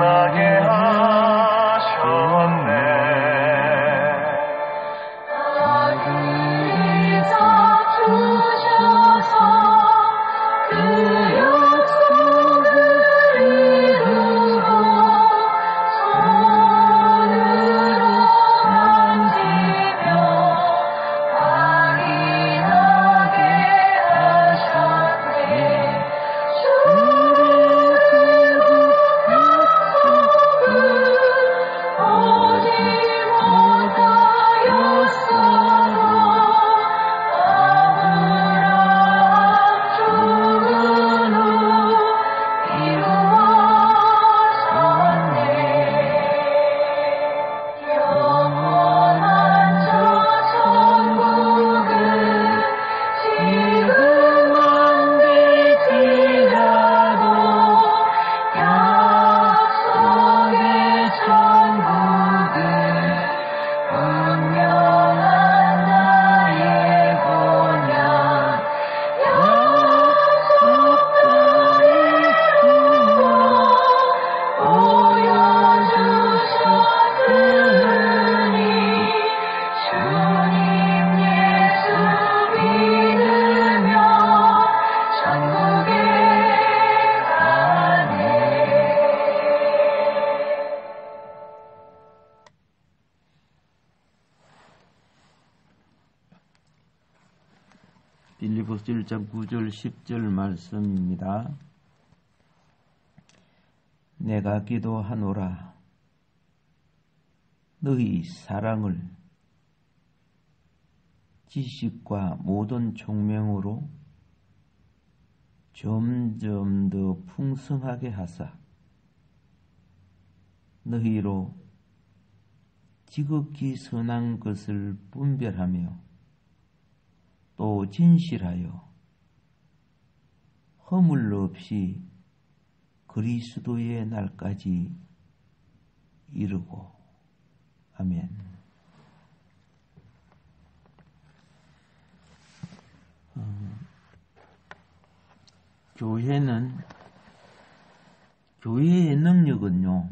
만나게 하셨네. 아들을 주셔서 그 약속을 이루고 손으로 만지며 확인하게 하셨네. 주의 약속은 오직 못하였어도 아브라함 주근우 이루었었네. 영원한 저 천국은 지금만 될지라도 약속의 천국은 분명한 나의 본향. 약속의 주여 보여주셨으니 주님 예수 믿으며 천국에 가네. 빌립보서 1장 9절 10절 말씀입니다. 내가 기도하노라 너희 사랑을 지식과 모든 총명으로 점점 더 풍성하게 하사 너희로 지극히 선한 것을 분별하며 또 진실하여 허물 없이 그리스도의 날까지 이르고. 아멘. 교회의 능력은요,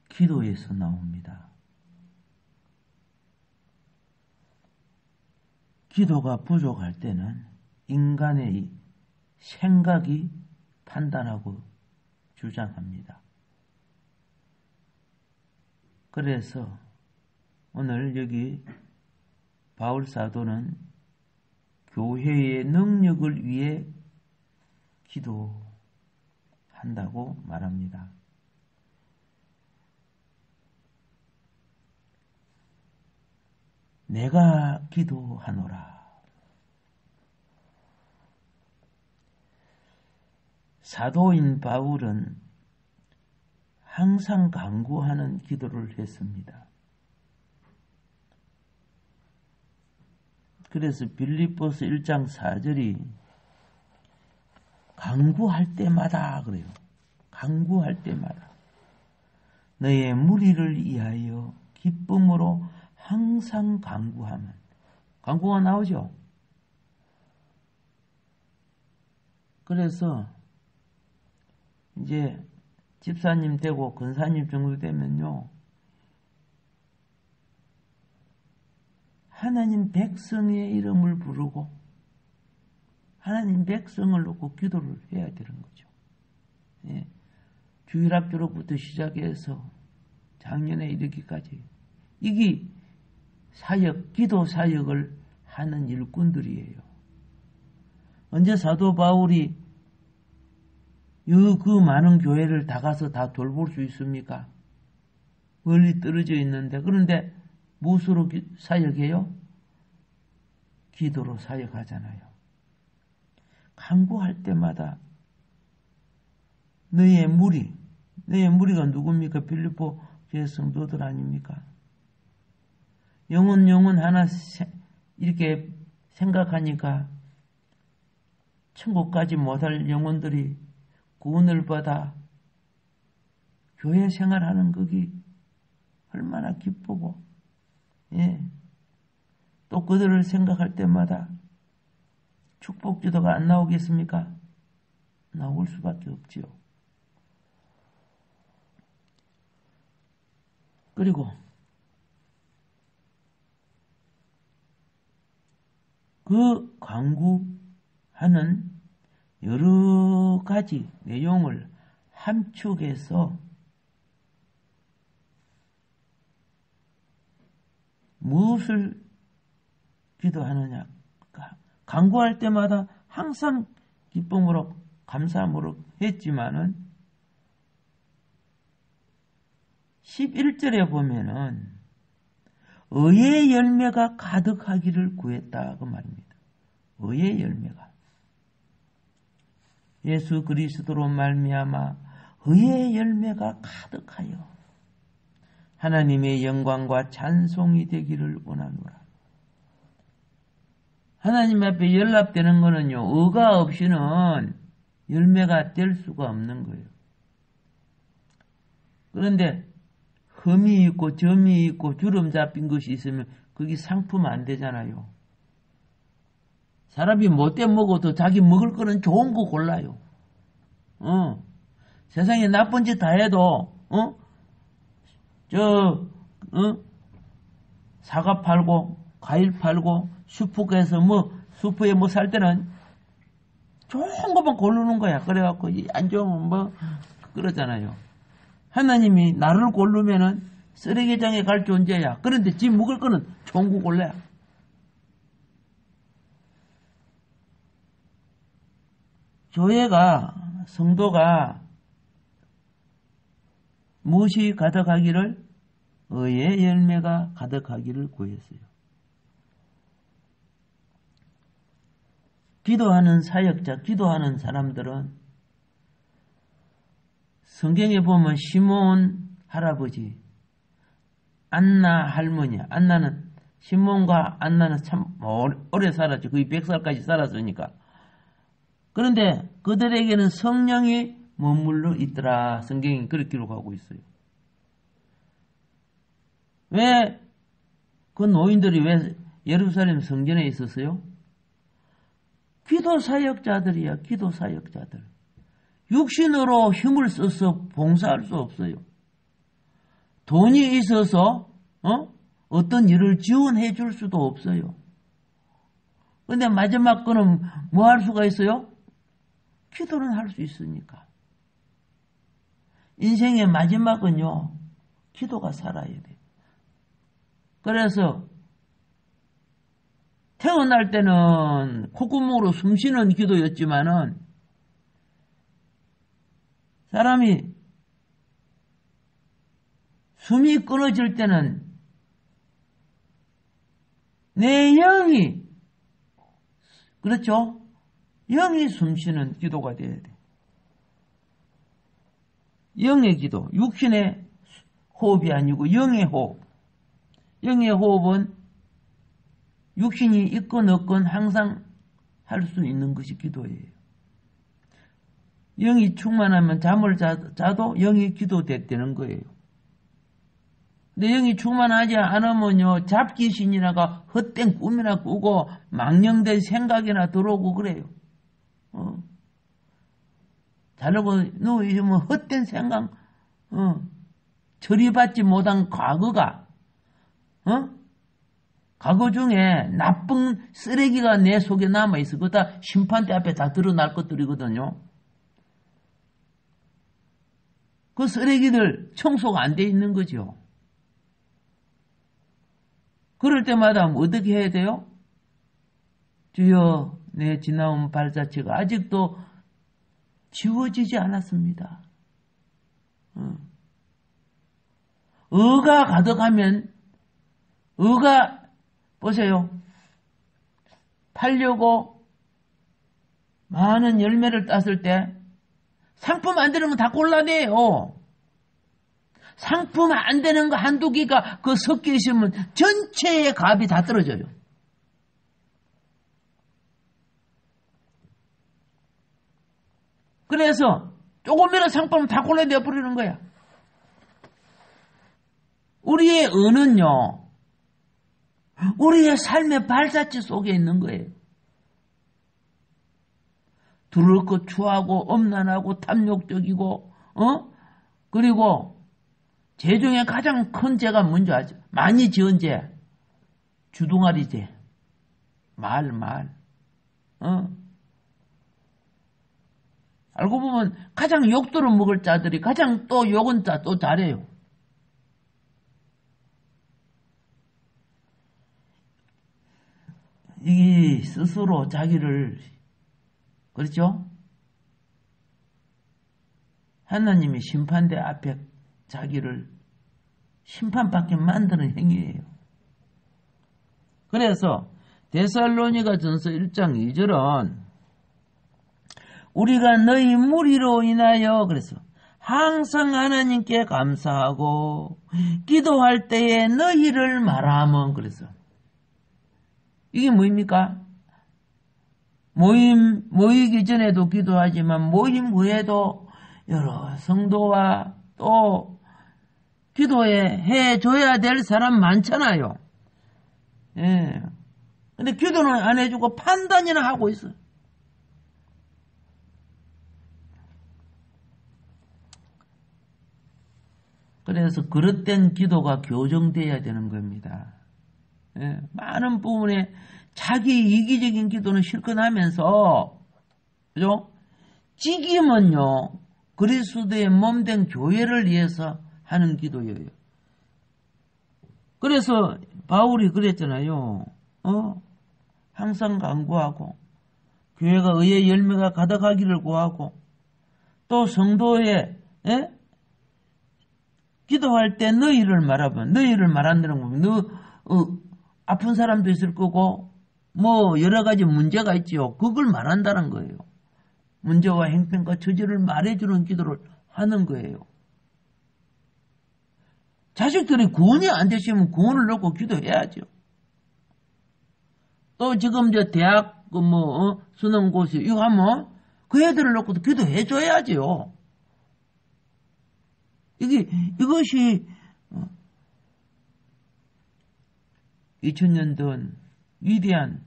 기도에서 나옵니다. 기도가 부족할 때는 인간의 생각이 판단하고 주장합니다. 그래서 오늘 여기 바울 사도는 교회의 능력을 위해 기도한다고 말합니다. 내가 기도하노라. 사도인 바울은 항상 간구하는 기도를 했습니다. 그래서 빌립보서 1장 4절이 간구할 때마다 그래요. 간구할 때마다 너의 무리를 위하여 기쁨으로 항상 간구하면, 간구가 나오죠. 그래서 이제 집사님 되고 권사님 정도 되면요, 하나님 백성의 이름을 부르고 하나님 백성을 놓고 기도를 해야 되는 거죠. 예. 주일학교로부터 시작해서 작년에 이르기까지 이게 사역, 기도 사역을 하는 일꾼들이에요. 언제 사도 바울이 그 많은 교회를 다 가서 다 돌볼 수 있습니까? 멀리 떨어져 있는데. 그런데 무엇으로 사역해요? 기도로 사역하잖아요. 간구할 때마다 너의 무리가 누굽니까? 빌립보 교회 성도들 아닙니까? 영혼 하나 이렇게 생각하니까 천국까지 못할 영혼들이 구원을 받아 교회 생활하는 것이 얼마나 기쁘고, 예. 또 그들을 생각할 때마다 축복 기도가 안 나오겠습니까? 나올 수밖에 없지요. 그리고 그 강구하는 여러 가지 내용을 함축해서 무엇을 기도하느냐. 강구할 때마다 항상 기쁨으로 감사함으로 했지만은 11절에 보면은 의의 열매가 가득하기를 구했다 그 말입니다. 의의 열매가 예수 그리스도로 말미암아 의의 열매가 가득하여 하나님의 영광과 찬송이 되기를 원하노라. 하나님 앞에 연락되는 거는요, 의가 없이는 열매가 될 수가 없는 거예요. 그런데 흠이 있고 점이 있고 주름 잡힌 것이 있으면 그게 상품 안 되잖아요. 사람이 못돼 먹어도 자기 먹을 거는 좋은 거 골라요. 세상에 나쁜 짓 다 해도 사과 팔고 과일 팔고 슈퍼에서 슈퍼에 살 때는 좋은 것만 고르는 거야. 그래갖고 안 좋으면 그러잖아요. 하나님이 나를 고르면은 쓰레기장에 갈 존재야. 그런데 지 먹을 거는 좋은 거 골라야. 교회가 성도가 무엇이 가득하기를 의의 열매가 가득하기를 구했어요. 기도하는 사역자, 기도하는 사람들은 성경에 보면 시몬 할아버지, 안나 할머니, 안나는 시몬과 안나는 참 오래 살았죠. 거의 100살까지 살았으니까. 그런데 그들에게는 성령이 머물러 있더라. 성경이 그렇게 기록하고 있어요. 왜 그 노인들이 왜 예루살렘 성전에 있었어요? 기도 사역자들이야. 기도 사역자들. 육신으로 힘을 써서 봉사할 수 없어요. 돈이 있어서 어떤 일을 지원해 줄 수도 없어요. 그런데 마지막 거는 뭐 할 수가 있어요? 기도는 할 수 있으니까. 인생의 마지막은요, 기도가 살아야 돼요. 그래서 태어날 때는 콧구멍으로 숨 쉬는 기도였지만은 사람이 숨이 끊어질 때는 내 영이, 그렇죠? 영이 숨쉬는 기도가 돼야 돼. 영의 기도, 육신의 호흡이 아니고 영의 호흡. 영의 호흡은 육신이 있건 없건 항상 할 수 있는 것이 기도예요. 영이 충만하면 잠을 자도 영이 기도되는 거예요. 근데 영이 충만하지 않으면요, 잡귀신이나가 헛된 꿈이나 꾸고 망령된 생각이나 들어오고 그래요. 자려고 누우시면 헛된 생각, 처리받지 못한 과거가, 과거 중에 나쁜 쓰레기가 내 속에 남아있어. 그거 다 심판대 앞에 다 드러날 것들이거든요. 그 쓰레기들 청소가 안 돼 있는 거죠. 그럴 때마다 어떻게 해야 돼요? 주여, 내 지나온 발자취가 아직도 지워지지 않았습니다. 의가 가득하면, 의가, 보세요. 팔려고 많은 열매를 땄을 때 상품 안 되는 건 다 골라내요. 상품 안 되는 거 한두 개가 그 섞여 있으면 전체의 값이 다 떨어져요. 그래서 조금이라도 상품을 다 골라내 버리는 거야. 우리의 의는요, 우리의 삶의 발자취 속에 있는 거예요. 두를 것 추하고 엄난하고 탐욕적이고 그리고 죄 중에 가장 큰 죄가 뭔지 아죠? 많이 지은 죄. 주둥아리 죄. 말. 알고 보면 가장 욕도로 먹을 자들이 가장 또 욕은 또 잘해요. 이 스스로 자기를, 그렇죠? 하나님의 심판대 앞에 자기를 심판받게 만드는 행위예요. 그래서 데살로니가 전서 1장 2절은 우리가 너희 무리로 인하여 그래서 항상 하나님께 감사하고 기도할 때에 너희를 말하면, 그래서 이게 뭐입니까? 모이기 전에도 기도하지만 모임 후에도 여러 성도와 또 해줘야 될 사람 많잖아요. 예. 근데 기도는 안 해주고 판단이나 하고 있어. 그래서 그릇된 기도가 교정돼야 되는 겁니다. 예. 많은 부분에 자기 이기적인 기도는 실컷 하면서, 그죠? 직임은요, 그리스도의 몸된 교회를 위해서 하는 기도예요. 그래서 바울이 그랬잖아요. 항상 간구하고 교회가 의의 열매가 가득하기를 구하고 또 성도의 기도할 때 너희를 말하면, 너희를 말한다는 겁니다. 아픈 사람도 있을 거고 뭐 여러 가지 문제가 있지요. 그걸 말한다는 거예요. 문제와 행편과 처지를 말해주는 기도를 하는 거예요. 자식들이 구원이 안 되시면 구원을 넣고 기도해야죠. 또 지금 저 대학 수능고시 이거 하면 그 애들을 놓고도 기도해줘야죠. 이것이 2000년 전 위대한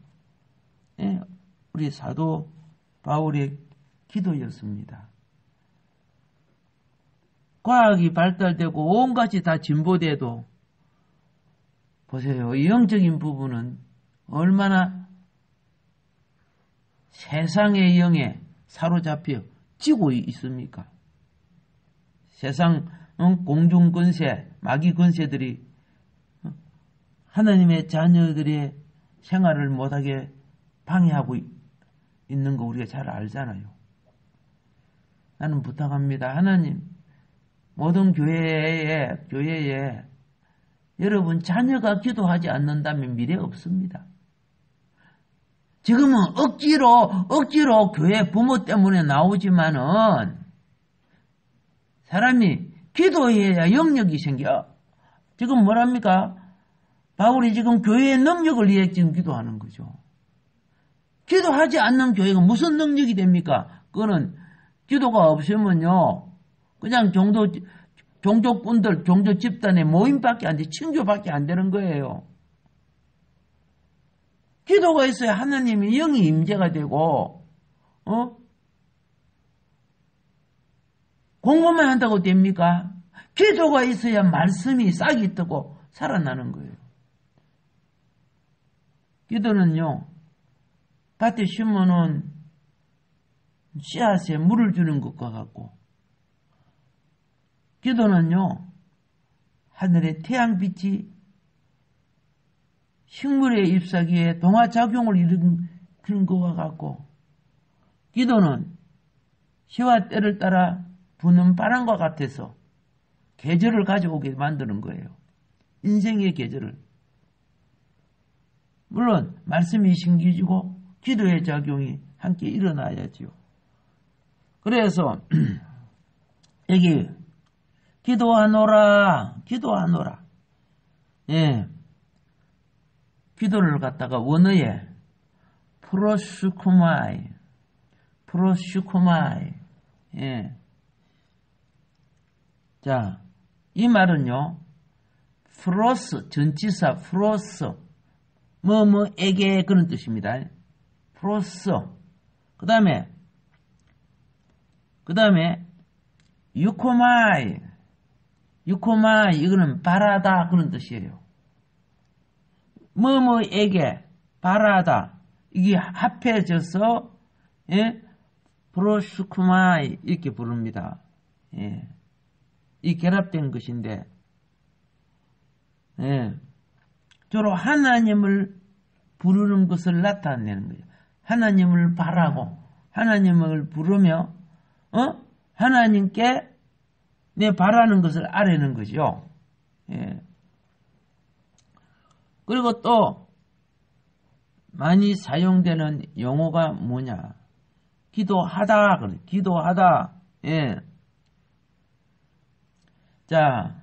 우리 사도 바울의 기도였습니다. 과학이 발달되고 온갖이 다 진보돼도 보세요. 이 영적인 부분은 얼마나 세상의 영에 사로잡혀 지고 있습니까? 세상 공중권세, 마귀권세들이 하나님의 자녀들의 생활을 못하게 방해하고 있는 거 우리가 잘 알잖아요. 나는 부탁합니다. 하나님, 모든 교회에 여러분 자녀가 기도하지 않는다면 미래 없습니다. 지금은 억지로 교회 부모 때문에 나오지만은 사람이 기도해야 영역이 생겨. 지금 뭐랍니까? 바울이 지금 교회의 능력을 위해 지금 기도하는 거죠. 기도하지 않는 교회가 무슨 능력이 됩니까? 그거는 기도가 없으면요, 그냥 종족분들, 종족 집단의 모임밖에 안 돼, 친교밖에 안 되는 거예요. 기도가 있어야 하나님의 영이 임재가 되고, 공부만 한다고 됩니까? 기도가 있어야 말씀이 싹이 뜨고 살아나는 거예요. 기도는요, 밭에 심으면 씨앗에 물을 주는 것과 같고, 기도는요, 하늘의 태양빛이 식물의 잎사귀에 동화작용을 일으키는 것과 같고, 기도는 시와 때를 따라 부는 바람과 같아서 계절을 가져오게 만드는 거예요. 인생의 계절을. 물론 말씀이 심겨지고 기도의 작용이 함께 일어나야지요. 그래서 여기 기도하노라. 예. 기도를 갖다가 원어에 프로슈코마이. 예. 자, 이 말은요, 프로스, 전치사 프로스, 뭐뭐에게 그런 뜻입니다. 프로스. 그 다음에 유코마이. 유코마 이거는 바라다 그런 뜻이에요. 뭐뭐에게 바라다 이게 합해져서 예? 프로스쿠마이 이렇게 부릅니다. 예. 이 결합된 것인데 예. 주로 하나님을 부르는 것을 나타내는 거예요. 하나님을 바라고 하나님을 부르며 하나님께 내 바라는 것을 아뢰는 거죠. 예. 그리고 또 많이 사용되는 용어가 뭐냐? 기도하다 그래. 기도하다. 예. 자,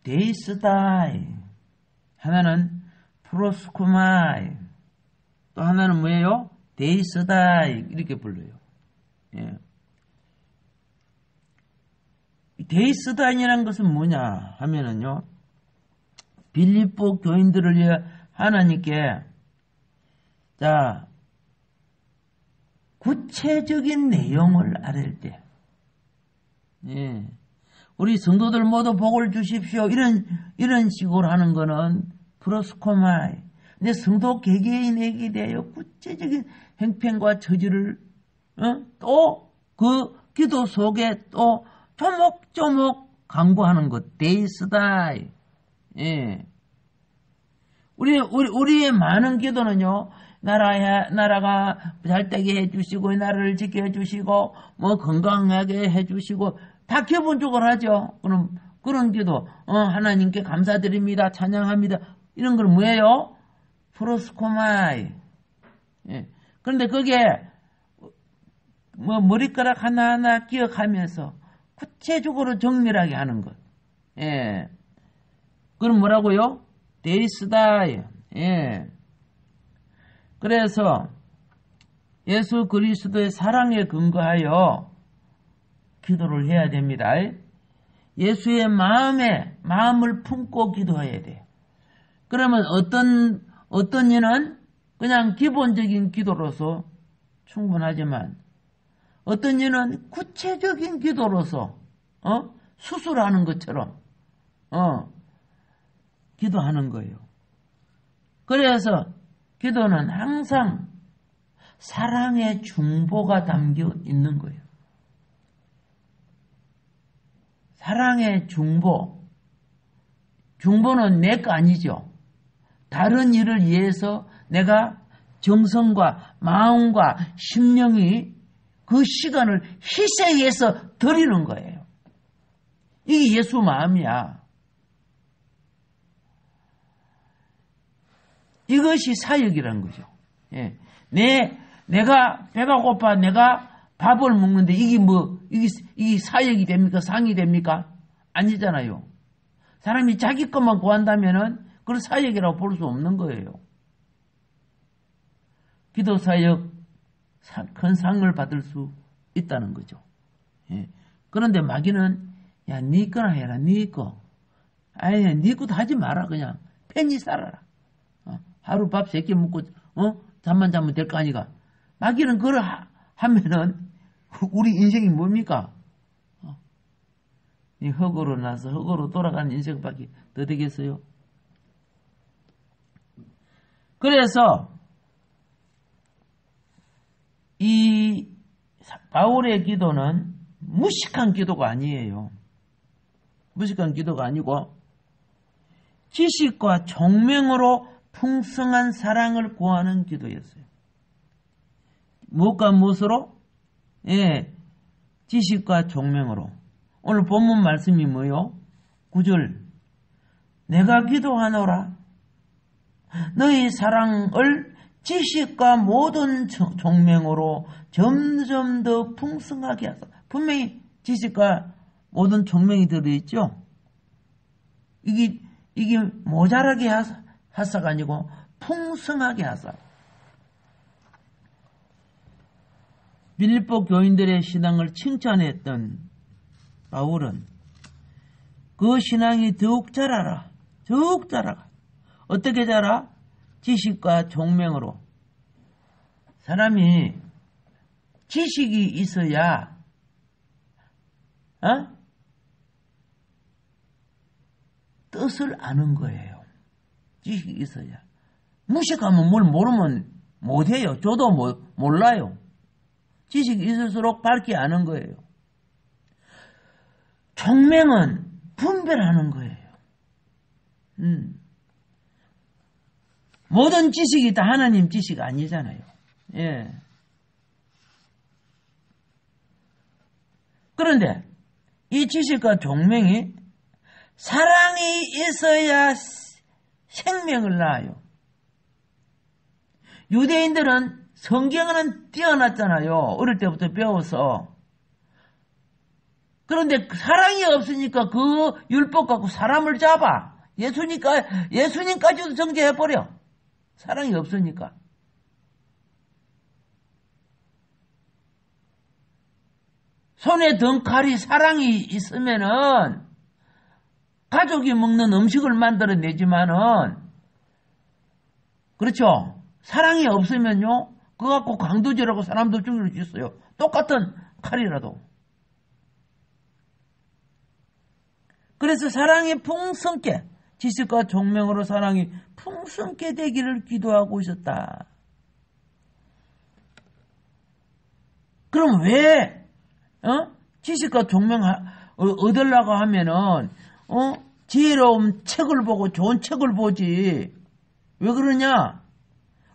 데이스다이 하나는 프로스쿠마이 또 하나는 뭐예요? 데이스다이 이렇게 불러요. 예. 데이스다이라는 것은 뭐냐 하면은요. 빌립보 교인들을 위해 하나님께 자 구체적인 내용을 아뢰을 때 예. 우리 성도들 모두 복을 주십시오. 이런 식으로 하는 거는 프로스코마이. 근데 성도 개개인에게 대하여 구체적인 행편과 처지를 또 그 기도 속에 또 조목조목 강구하는 것. 데이스다이. 예. 우리의 많은 기도는요, 나라가 잘 되게 해주시고, 나라를 지켜주시고, 뭐 건강하게 해주시고, 다 기본적으로 하죠. 그런 기도, 하나님께 감사드립니다. 찬양합니다. 이런 건 뭐예요? 프로스코마이. 예. 그런데 그게, 머리카락 하나하나 기억하면서 구체적으로 정밀하게 하는 것. 예. 그럼 뭐라고요? 데이스다이. 예. 그래서 예수 그리스도의 사랑에 근거하여 기도를 해야 됩니다. 예수의 마음을 품고 기도해야 돼. 그러면 어떤 이는 그냥 기본적인 기도로서 충분하지만 어떤 이는 구체적인 기도로서 수술하는 것처럼 기도하는 거예요. 그래서 기도는 항상 사랑의 중보가 담겨 있는 거예요. 사랑의 중보. 중보는 내 거 아니죠. 다른 일을 위해서 내가 정성과 마음과 심령이 그 시간을 희생해서 드리는 거예요. 이게 예수 마음이야. 이것이 사역이라는 거죠. 예. 내가 배가 고파 내가 밥을 먹는데 이게 사역이 됩니까? 상이 됩니까? 아니잖아요. 사람이 자기 것만 구한다면은 그걸 사역이라고 볼 수 없는 거예요. 기도 사역 큰 상을 받을 수 있다는 거죠. 예. 그런데 마귀는 야, 네 거나 해라, 네 거. 아니, 네 것도 하지 마라, 그냥. 편히 살아라. 하루 밥 3끼 먹고, 잠만 자면 될 거 아니가. 마귀는 그걸 하면은, 우리 인생이 뭡니까? 이 흙으로 나서 흙으로 돌아가는 인생밖에 더 되겠어요? 그래서, 이 바울의 기도는 무식한 기도가 아니에요. 무식한 기도가 아니고 지식과 총명으로 풍성한 사랑을 구하는 기도였어요. 무엇과 무엇으로? 예, 지식과 총명으로. 오늘 본문 말씀이 뭐요? 9절. 내가 기도하노라. 너희 사랑을 지식과 모든 총명으로 점점 더 풍성하게 하사. 분명히 지식과 모든 총명이 들어있죠. 이게 모자라게 하사가 아니고 풍성하게 하사. 빌립보 교인들의 신앙을 칭찬했던 바울은 그 신앙이 더욱 자라라. 더욱 자라라. 어떻게 자라? 지식과 총명으로. 사람이 지식이 있어야 뜻을 아는 거예요. 지식이 있어야. 무식하면 뭘 모르면 못해요. 저도 몰라요. 지식이 있을수록 밝게 아는 거예요. 총명은 분별하는 거예요. 모든 지식이 다 하나님 지식 아니잖아요. 예. 그런데 이 지식과 총명이 사랑이 있어야 생명을 낳아요. 유대인들은 성경은 뛰어났잖아요. 어릴 때부터 배워서. 그런데 사랑이 없으니까 그 율법 갖고 사람을 잡아. 예수님까지도 정죄해버려. 사랑이 없으니까. 손에 든 칼이 사랑이 있으면은 가족이 먹는 음식을 만들어내지만은, 그렇죠. 사랑이 없으면요, 그거 갖고 강도질하고 사람도 죽일 수 있어요. 똑같은 칼이라도. 그래서 사랑이 풍성케, 지식과 총명으로 사랑이 풍성케 되기를 기도하고 있었다. 그럼 왜 지식과 총명 얻으려고 하면은 지혜로운 책을 보고 좋은 책을 보지. 왜 그러냐?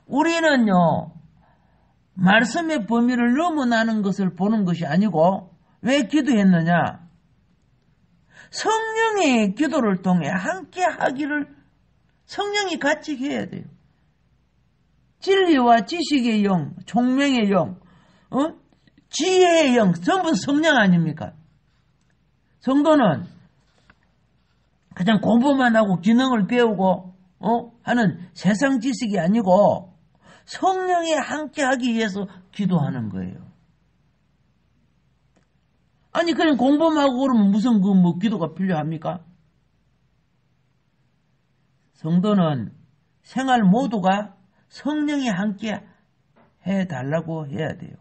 우리는요, 말씀의 범위를 넘어나는 것을 보는 것이 아니고, 왜 기도했느냐? 성령이 기도를 통해 함께 하기를 성령이 같이 해야 돼요. 진리와 지식의 영, 총명의 영, 지혜의 영, 전부 성령 아닙니까? 성도는 그냥 공부만 하고 기능을 배우고 하는 세상 지식이 아니고 성령이 함께 하기 위해서 기도하는 거예요. 아니 그냥 공부만 하고 그러면 무슨 기도가 필요합니까? 성도는 생활 모두가 성령이 함께 해달라고 해야 돼요.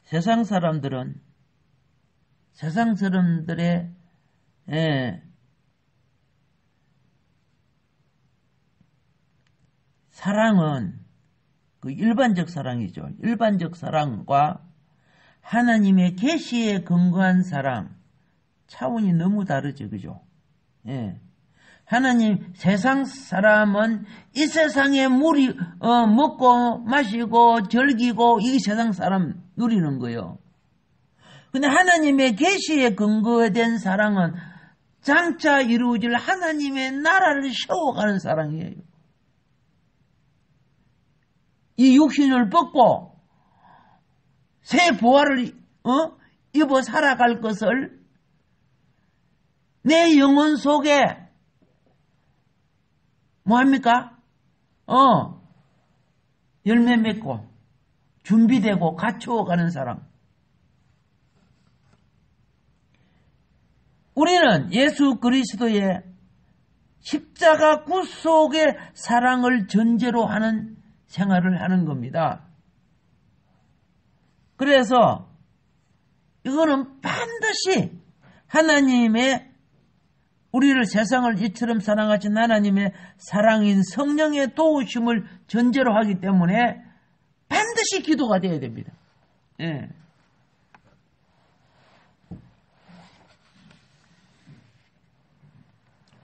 세상 사람들의 사랑은 그 일반적 사랑이죠. 일반적 사랑과 하나님의 계시에 근거한 사랑 차원이 너무 다르죠. 그죠? 예. 하나님 세상 사람은 이 세상에 먹고 마시고 즐기고 이 세상 사람 누리는 거예요. 근데 하나님의 계시에 근거된 사랑은 장차 이루어질 하나님의 나라를 세워가는 사랑이에요. 이 육신을 벗고 새 부활을 입어 살아갈 것을 내 영혼 속에 뭐합니까? 열매 맺고 준비되고 갖추어가는 사람. 우리는 예수 그리스도의 십자가 구속의 사랑을 전제로 하는 생활을 하는 겁니다. 그래서 이거는 반드시 하나님의 우리를 세상을 이처럼 사랑하신 하나님의 사랑인 성령의 도우심을 전제로 하기 때문에 반드시 기도가 되어야 됩니다. 예.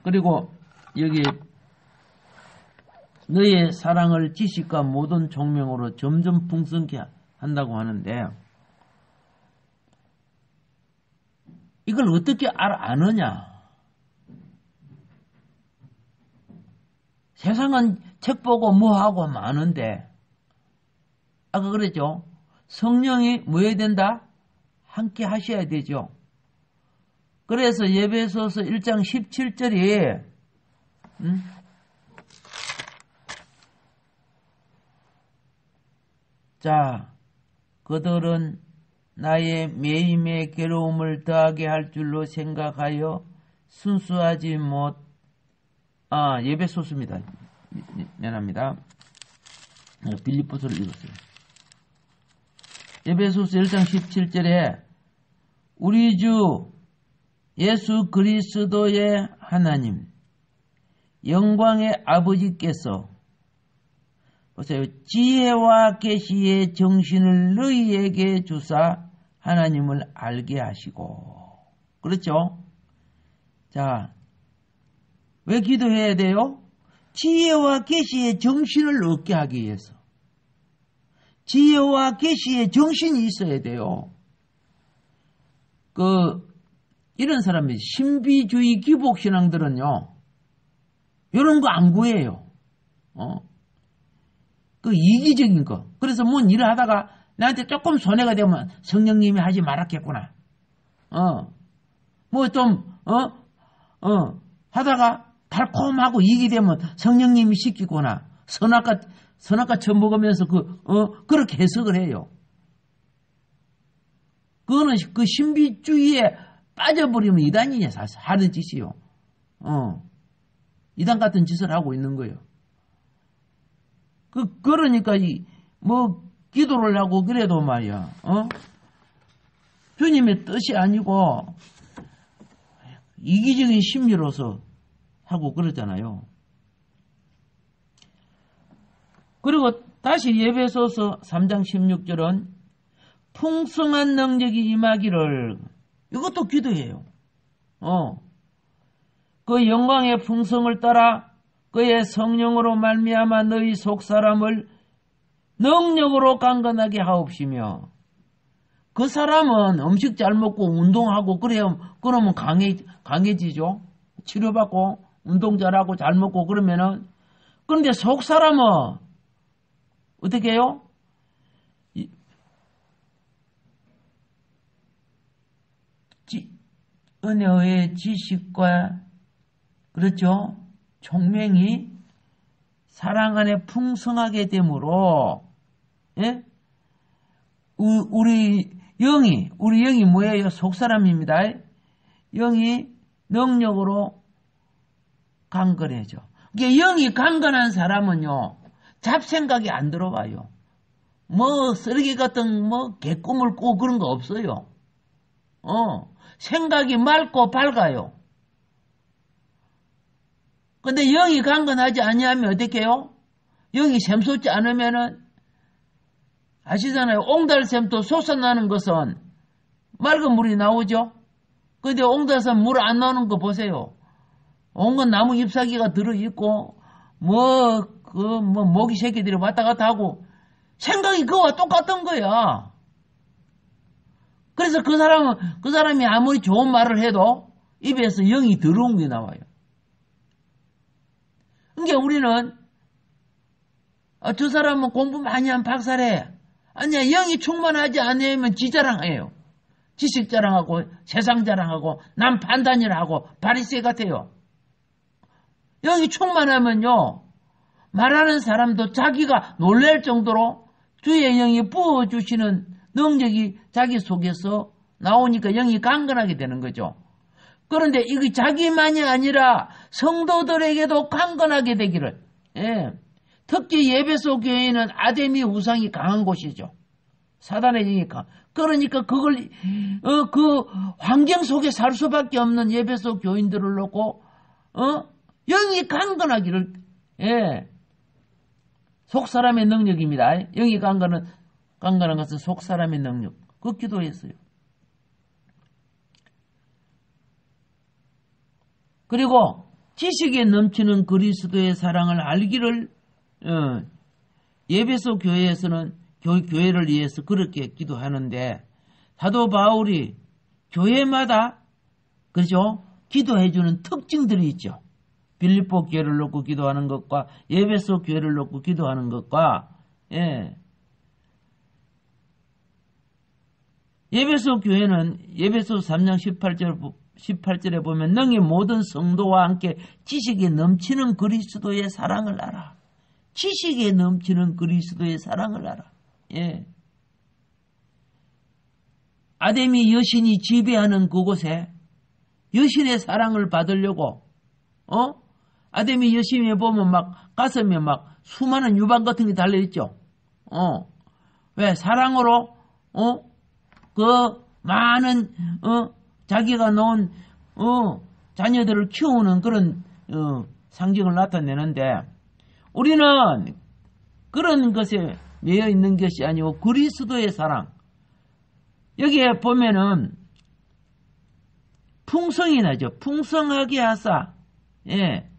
그리고 여기 너의 사랑을 지식과 모든 총명으로 점점 풍성케 한다고 하는데 이걸 어떻게 아느냐? 세상은 책 보고 뭐하고 많은데 아까 그랬죠? 성령이 뭐 해야 된다? 함께 하셔야 되죠. 그래서 에베소서 1장 17절이 자, 그들은 나의 매임의 괴로움을 더하게 할 줄로 생각하여 순수하지 에베소서입니다. 미안합니다. 빌립보서를 읽었어요. 에베소서 1장 17절에 우리 주 예수 그리스도의 하나님, 영광의 아버지께서 보세요. 지혜와 계시의 정신을 너희에게 주사 하나님을 알게 하시고. 그렇죠? 자, 왜 기도해야 돼요? 지혜와 계시의 정신을 얻게 하기 위해서. 지혜와 계시의 정신이 있어야 돼요. 이런 사람이 신비주의 기복신앙들은요, 이런 거 안 구해요. 이기적인 거. 그래서 뭔 일을 하다가 나한테 조금 손해가 되면 성령님이 하지 말았겠구나. 하다가 달콤하고 이익이 되면 성령님이 시키구나. 선악과 처먹으면서 그렇게 해석을 해요. 그거는 그 신비주의에 빠져버리면 이단이냐, 사실. 하는 짓이요. 이단 같은 짓을 하고 있는 거예요. 그러니까, 기도를 하고 그래도 말이야, 주님의 뜻이 아니고, 이기적인 심리로서 하고 그러잖아요. 그리고 다시 에베소서 3장 16절은 풍성한 능력이 임하기를, 이것도 기도해요. 그 영광의 풍성을 따라 그의 성령으로 말미암아 너희 속사람을 능력으로 강건하게 하옵시며. 그 사람은 음식 잘 먹고 운동하고 그러면 강해지죠. 치료받고 운동 잘하고 잘 먹고 그러면은. 그런데 속사람은 어떻게 해요? 은혜의 지식과, 그렇죠? 총명이 사랑 안에 풍성하게 되므로, 예? 우리 영이 뭐예요? 속사람입니다. 영이 능력으로 강건해져. 이게 영이 강건한 사람은요, 잡생각이 안 들어와요. 쓰레기 같은 개꿈을 꾸고 그런 거 없어요. 생각이 맑고 밝아요. 근데 영이 강건하지 아니하면 어떻게 해요? 영이 샘솟지 않으면은, 아시잖아요. 옹달샘도 솟아나는 것은 맑은 물이 나오죠? 근데 옹달샘 물 안 나오는 거 보세요. 온갖 나무 잎사귀가 들어있고, 모기 새끼들이 왔다 갔다 하고, 생각이 그거와 똑같은 거야. 그래서 그 사람이 아무리 좋은 말을 해도 입에서 영이 더러운 게 나와요. 그러니까 우리는, 저 사람은 공부 많이 한 박사래. 아니야, 영이 충만하지 않으면 지자랑해요. 지식 자랑하고, 세상 자랑하고, 남 판단이라고, 바리새 같아요. 영이 충만하면요, 말하는 사람도 자기가 놀랄 정도로 주의 영이 부어주시는 능력이 자기 속에서 나오니까 영이 강건하게 되는 거죠. 그런데 이게 자기만이 아니라 성도들에게도 강건하게 되기를. 예. 특히 에베소 교회는 아데미 우상이 강한 곳이죠. 사단의 영이 그러니까 그걸 그 환경 속에 살 수밖에 없는 에베소 교인들을 놓고 영이 강건하기를. 예. 속 사람의 능력입니다. 영이 강건한 것은 속 사람의 능력. 그 기도했어요. 그리고 지식에 넘치는 그리스도의 사랑을 알기를 에베소 교회에서는 교회를 위해서 그렇게 기도하는데, 사도 바울이 교회마다, 그죠? 기도해주는 특징들이 있죠. 빌립보 교회를 놓고 기도하는 것과 에베소 교회를 놓고 기도하는 것과, 예. 에베소 교회는 에베소 3장 18절에 보면 너희 모든 성도와 함께 지식에 넘치는 그리스도의 사랑을 알아. 지식에 넘치는 그리스도의 사랑을 알아. 예. 아데미 여신이 지배하는 그곳에 여신의 사랑을 받으려고, 아데미 여신에 보면 가슴에 수많은 유방 같은 게 달려있죠. 왜? 사랑으로, 많은 자기가 놓은 자녀들을 키우는 그런 상징을 나타내는데 우리는 그런 것에 매여 있는 것이 아니고 그리스도의 사랑. 여기에 보면은 풍성이 나죠. 풍성하게 하사. 예.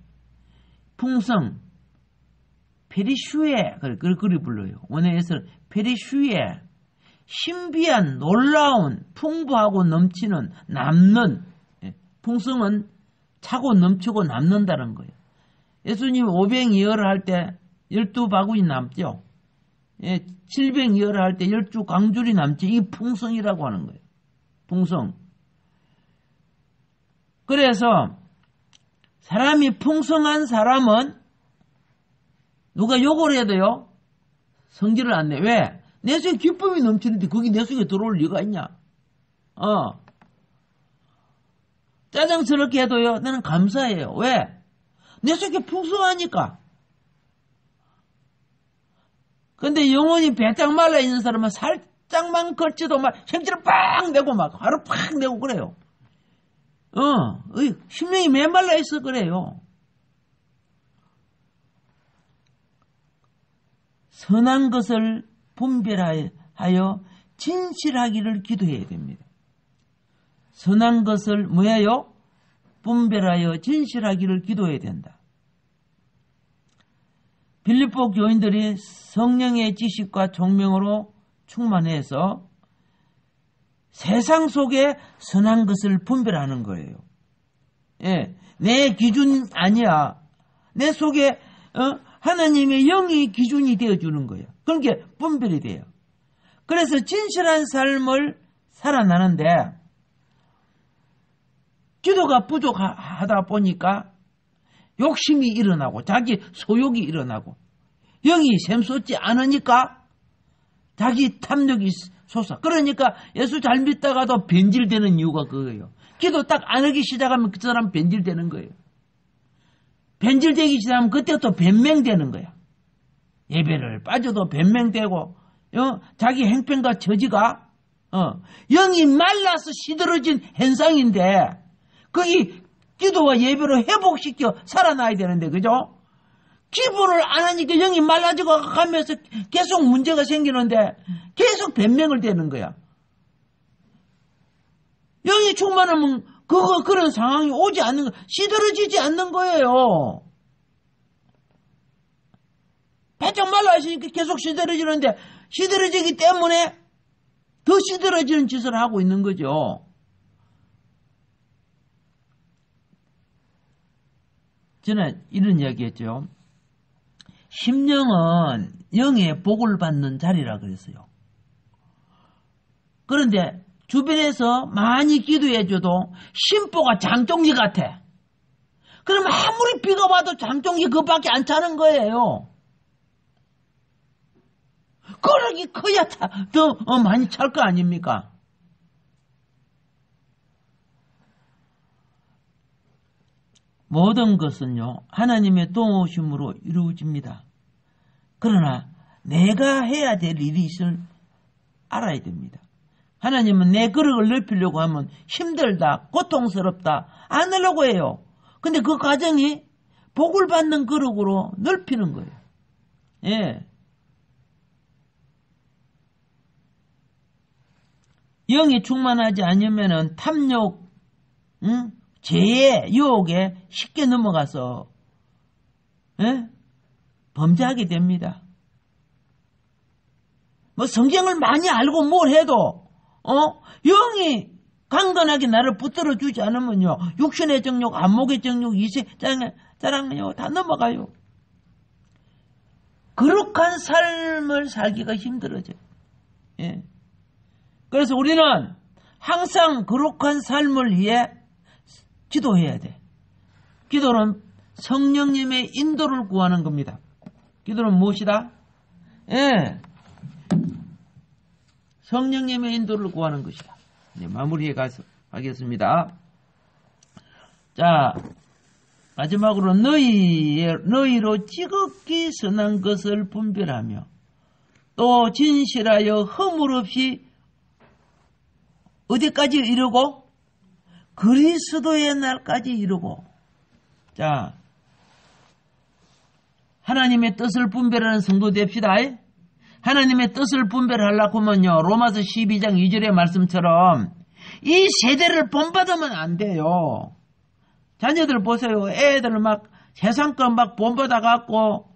풍성. 페리슈에. 그리 불러요. 원어에서는 페리슈에. 신비한, 놀라운, 풍부하고 넘치는, 남는. 예. 풍성은 차고 넘치고 남는다는 거예요. 예수님 500이어를 할 때 12바구니 남죠. 예, 700이어를 할 때 12강줄이 남지. 이 풍성이라고 하는 거예요. 풍성. 그래서 사람이 풍성한 사람은 누가 욕을 해도요. 성질을 안 내. 왜? 내 속에 기쁨이 넘치는데 거기 내 속에 들어올 리가 있냐. 짜증스럽게 해도요. 나는 감사해요. 왜? 내 속에 풍성하니까. 근데 영혼이 배짱 말라 있는 사람은 살짝만 걸치도 막 생지를 빡 내고 막 화를 팍 내고 그래요. 심령이 메말라 있어 그래요. 선한 것을 분별하여 진실하기를 기도해야 됩니다. 선한 것을 뭐예요? 분별하여 진실하기를 기도해야 된다. 빌립보 교인들이 성령의 지식과 총명으로 충만해서 세상 속에 선한 것을 분별하는 거예요. 예, 내 기준 아니야. 내 속에 하나님의 영이 기준이 되어주는 거예요. 그러니까 분별이 돼요. 그래서 진실한 삶을 살아나는데 기도가 부족하다 보니까 욕심이 일어나고 자기 소욕이 일어나고 영이 샘솟지 않으니까 자기 탐욕이 솟아. 그러니까 예수 잘 믿다가도 변질되는 이유가 그거예요. 기도 딱 안 하기 시작하면 그 사람 변질되는 거예요. 변질되기 시작하면 그때부터 변명되는 거야. 예배를 빠져도 변명되고 자기 행편과 처지가 영이 말라서 시들어진 현상인데 거기 기도와 예배로 회복시켜 살아나야 되는데 그죠? 기도를 안 하니까 영이 말라지고 가면서 계속 문제가 생기는데 계속 변명을 대는 거야. 영이 충만하면 그런 상황이 오지 않는 거, 시들어지지 않는 거예요. 바짝 말라 하시니까 계속 시들어지는데 시들어지기 때문에 더 시들어지는 짓을 하고 있는 거죠. 저는 이런 이야기 했죠. 심령은 영의 복을 받는 자리라 그랬어요. 그런데 주변에서 많이 기도해줘도 심보가 장종이 같아. 그럼 아무리 비가 와도 장종이 그밖에 안 차는 거예요. 그러기 커야 더 많이 찰 거 아닙니까? 모든 것은요, 하나님의 도우심으로 이루어집니다. 그러나 내가 해야 될 일이 있을 알아야 됩니다. 하나님은 내 거룩을 넓히려고 하면 힘들다, 고통스럽다, 안 하려고 해요. 근데 그 과정이 복을 받는 거룩으로 넓히는 거예요. 예. 영이 충만하지 않으면은 탐욕, 죄의 유혹에 쉽게 넘어가서 범죄하게 됩니다. 뭐 성경을 많이 알고 뭘 해도 영이 강건하게 나를 붙들어 주지 않으면요 육신의 정욕, 안목의 정욕, 이세 자랑요 다 넘어가요. 거룩한 삶을 살기가 힘들어져요. 예. 그래서 우리는 항상 거룩한 삶을 위해 기도해야 돼. 기도는 성령님의 인도를 구하는 겁니다. 기도는 무엇이다? 예. 성령님의 인도를 구하는 것이다. 네, 마무리해 가겠습니다. 자, 마지막으로 너희로 지극히 선한 것을 분별하며 또 진실하여 허물 없이 어디까지 이르고? 그리스도의 날까지 이르고. 자, 하나님의 뜻을 분별하는 성도 됩시다. 하나님의 뜻을 분별하려고 하면요, 로마서 12장 2절의 말씀처럼 이 세대를 본받으면 안 돼요. 자녀들 보세요. 애들 막 세상 것 막 본받아갖고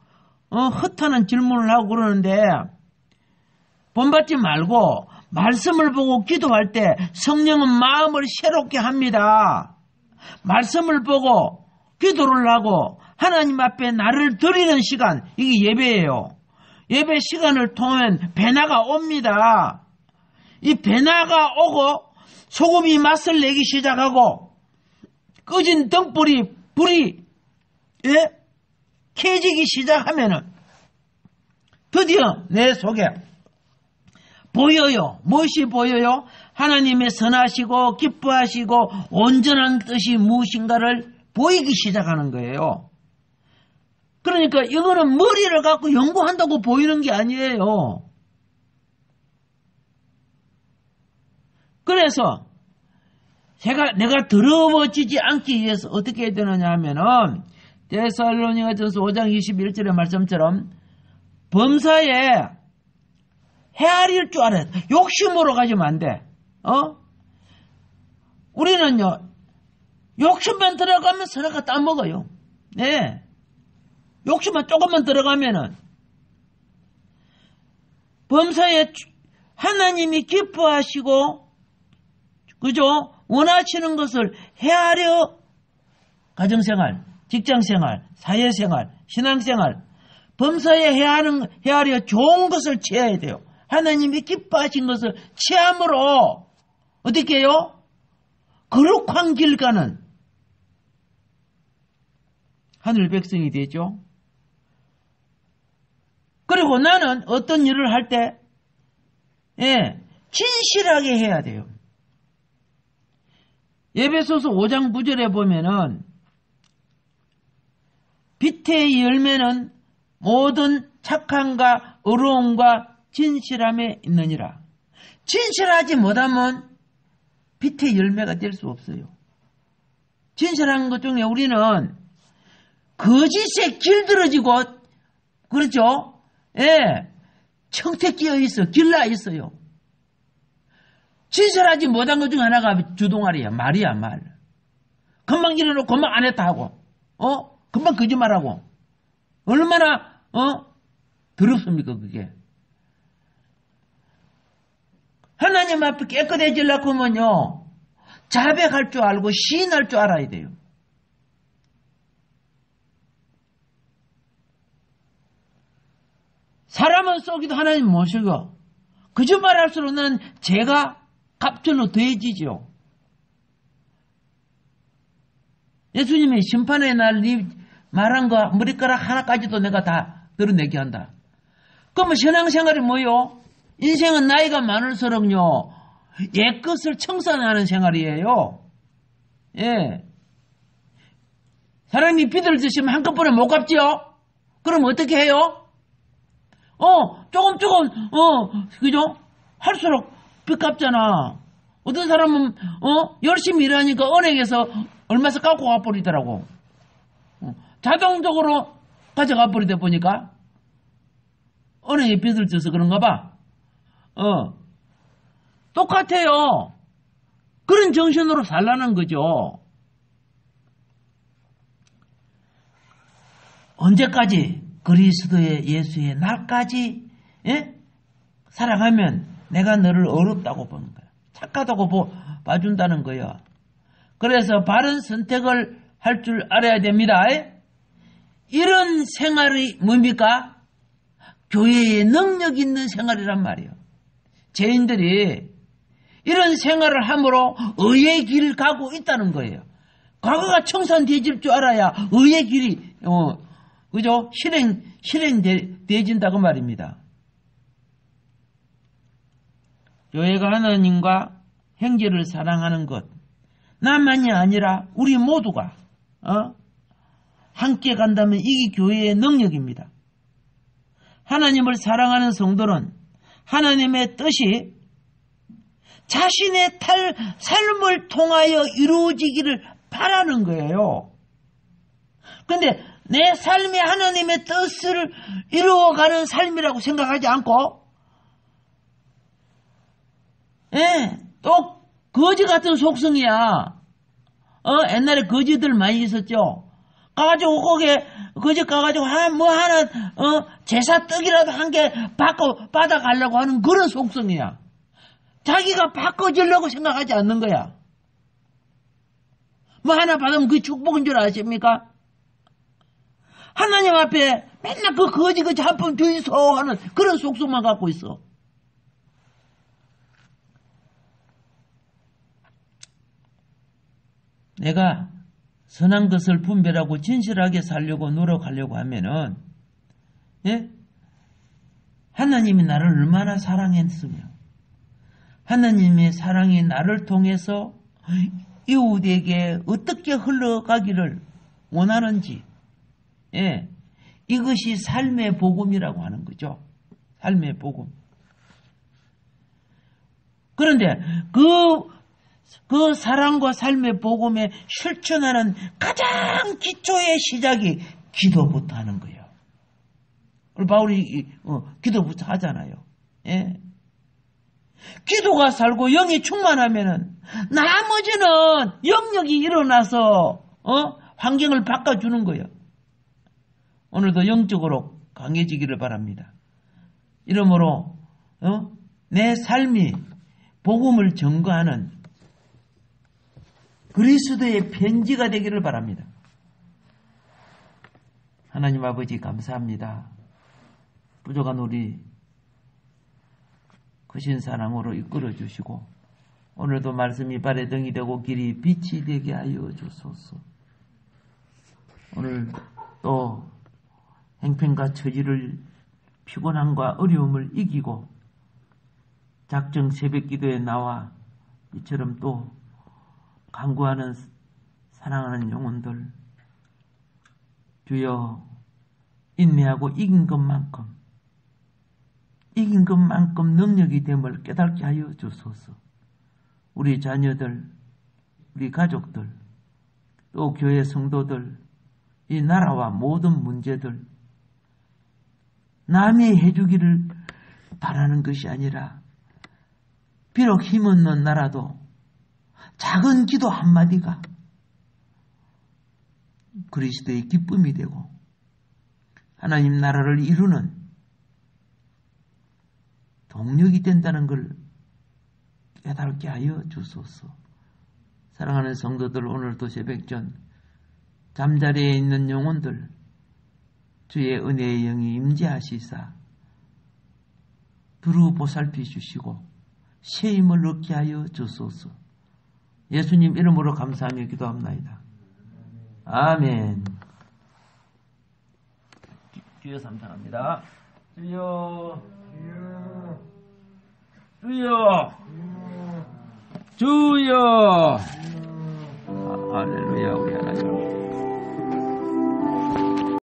허탄한 질문을 하고 그러는데, 본받지 말고 말씀을 보고 기도할 때 성령은 마음을 새롭게 합니다. 말씀을 보고 기도를 하고 하나님 앞에 나를 드리는 시간, 이게 예배예요. 예배 시간을 통하면 변화가 옵니다. 이 변화가 오고 소금이 맛을 내기 시작하고 꺼진 등불이 불이 켜지기 시작하면은 드디어 내 속에 보여요. 무엇이 보여요? 하나님의 선하시고 기뻐하시고 온전한 뜻이 무엇인가를 보이기 시작하는 거예요. 그러니까 이거는 머리를 갖고 연구한다고 보이는 게 아니에요. 그래서 내가 더러워지지 않기 위해서 어떻게 해야 되느냐 하면은 데살로니가전서 5장 21절의 말씀처럼 범사에 헤아릴 줄 알아야 돼. 욕심으로 가지면 안 돼. 우리는요, 욕심만 들어가면 서로가 따먹어요. 네. 욕심만 조금만 들어가면은 범사에 하나님이 기뻐하시고, 그죠? 원하시는 것을 헤아려 가정생활, 직장생활, 사회생활, 신앙생활, 범사에 헤아려 좋은 것을 취해야 돼요. 하나님이 기뻐하신 것을 취함으로 어떻게 해요? 거룩한 길 가는 하늘 백성이 되죠. 그리고 나는 어떤 일을 할 때 진실하게 해야 돼요. 에베소서 5장 9절에 보면은 빛의 열매는 모든 착함과 의로움과 진실함에 있느니라. 진실하지 못하면 빛의 열매가 될 수 없어요. 진실한 것 중에 우리는 거짓에 길들어지고, 그렇죠? 청태끼어 있어, 길라 있어요. 진실하지 못한 것 중에 하나가 주동아리야. 말이야, 말. 금방 일어나고 금방 안 했다 하고, 금방 거짓말하고. 얼마나 더럽습니까, 그게. 하나님 앞에 깨끗해지려고 하면요, 자백할 줄 알고 시인할 줄 알아야 돼요. 사람은 쏘기도 하나님 모시고, 거짓말할수록 난 죄가 갑절로 더해지죠. 예수님이 심판의 날 네 말한 거 머리카락 하나까지도 내가 다 드러내게 한다. 그러면 신앙생활이 뭐요? 인생은 나이가 많을수록요, 옛것을 청산하는 생활이에요. 사람이 빚을 드시면 한꺼번에 못 갚지요? 그럼 어떻게 해요? 조금, 그죠? 할수록 빚 갚잖아. 어떤 사람은, 열심히 일하니까 은행에서 얼마씩 깎고 가버리더라고. 자동적으로 가져가 버리다 보니까, 은행에 빚을 져서 그런가 봐. 똑같아요. 그런 정신으로 살라는 거죠. 언제까지? 그리스도의 예수의 날까지 살아가면 내가 너를 어렵다고 보는 거야. 착하다고 봐준다는 거야. 그래서 바른 선택을 할 줄 알아야 됩니다. 이런 생활이 뭡니까? 교회에 능력 있는 생활이란 말이에요. 죄인들이 이런 생활을 함으로 의의 길을 가고 있다는 거예요. 과거가 청산되질 줄 알아야 의의 길이 그죠? 실행되어진다고 말입니다. 교회가 하나님과 형제를 사랑하는 것, 나만이 아니라 우리 모두가 함께 간다면 이게 교회의 능력입니다. 하나님을 사랑하는 성도는 하나님의 뜻이 자신의 삶을 통하여 이루어지기를 바라는 거예요. 근데 내 삶이 하나님의 뜻을 이루어가는 삶이라고 생각하지 않고, 또 거지 같은 속성이야. 옛날에 거지들 많이 있었죠. 가가지고 거기에 거지 가가지고 제사 떡이라도 한 개 받아가려고 하는 그런 속성이야. 자기가 바꿔주려고 생각하지 않는 거야. 뭐 하나 받으면 그게 축복인 줄 아십니까? 하나님 앞에 맨날 그 거지 한번 주이소 하는 그런 속성만 갖고 있어. 내가 선한 것을 분별하고 진실하게 살려고 노력하려고 하면은, 하나님이 나를 얼마나 사랑했으며, 하나님의 사랑이 나를 통해서 이웃에게 어떻게 흘러가기를 원하는지, 이것이 삶의 복음이라고 하는 거죠. 삶의 복음. 그런데 그 사랑과 삶의 복음에 실천하는 가장 기초의 시작이 기도부터 하는 거예요. 바울이 기도부터 하잖아요. 기도가 살고 영이 충만하면은 나머지는 영역이 일어나서 환경을 바꿔주는 거예요. 오늘도 영적으로 강해지기를 바랍니다. 이러므로 내 삶이 복음을 증거하는 그리스도의 편지가 되기를 바랍니다. 하나님 아버지 감사합니다. 부족한 우리 크신 사랑으로 이끌어 주시고 오늘도 말씀이 발에 등이 되고 길이 빛이 되게 하여 주소서. 오늘 또 행편과 처지를 피곤함과 어려움을 이기고 작정 새벽 기도에 나와 이처럼 또 간구하는 사랑하는 영혼들 주여 인내하고 이긴 것만큼 능력이 됨을 깨닫게 하여 주소서. 우리 자녀들, 우리 가족들, 또 교회 성도들, 이 나라와 모든 문제들 남이 해주기를 바라는 것이 아니라 비록 힘없는 나라도 작은 기도 한마디가 그리스도의 기쁨이 되고 하나님 나라를 이루는 동력이 된다는 걸 깨닫게 하여 주소서. 사랑하는 성도들, 오늘도 새벽전 잠자리에 있는 영혼들 주의 은혜의 영이 임재하시사 두루 보살피 주시고 새 힘을 얻게 하여 주소서. 예수님 이름으로 감사하며 기도합나이다. 아멘. 주여 감사합니다. 주여 주여 할렐루야. 우리 하나님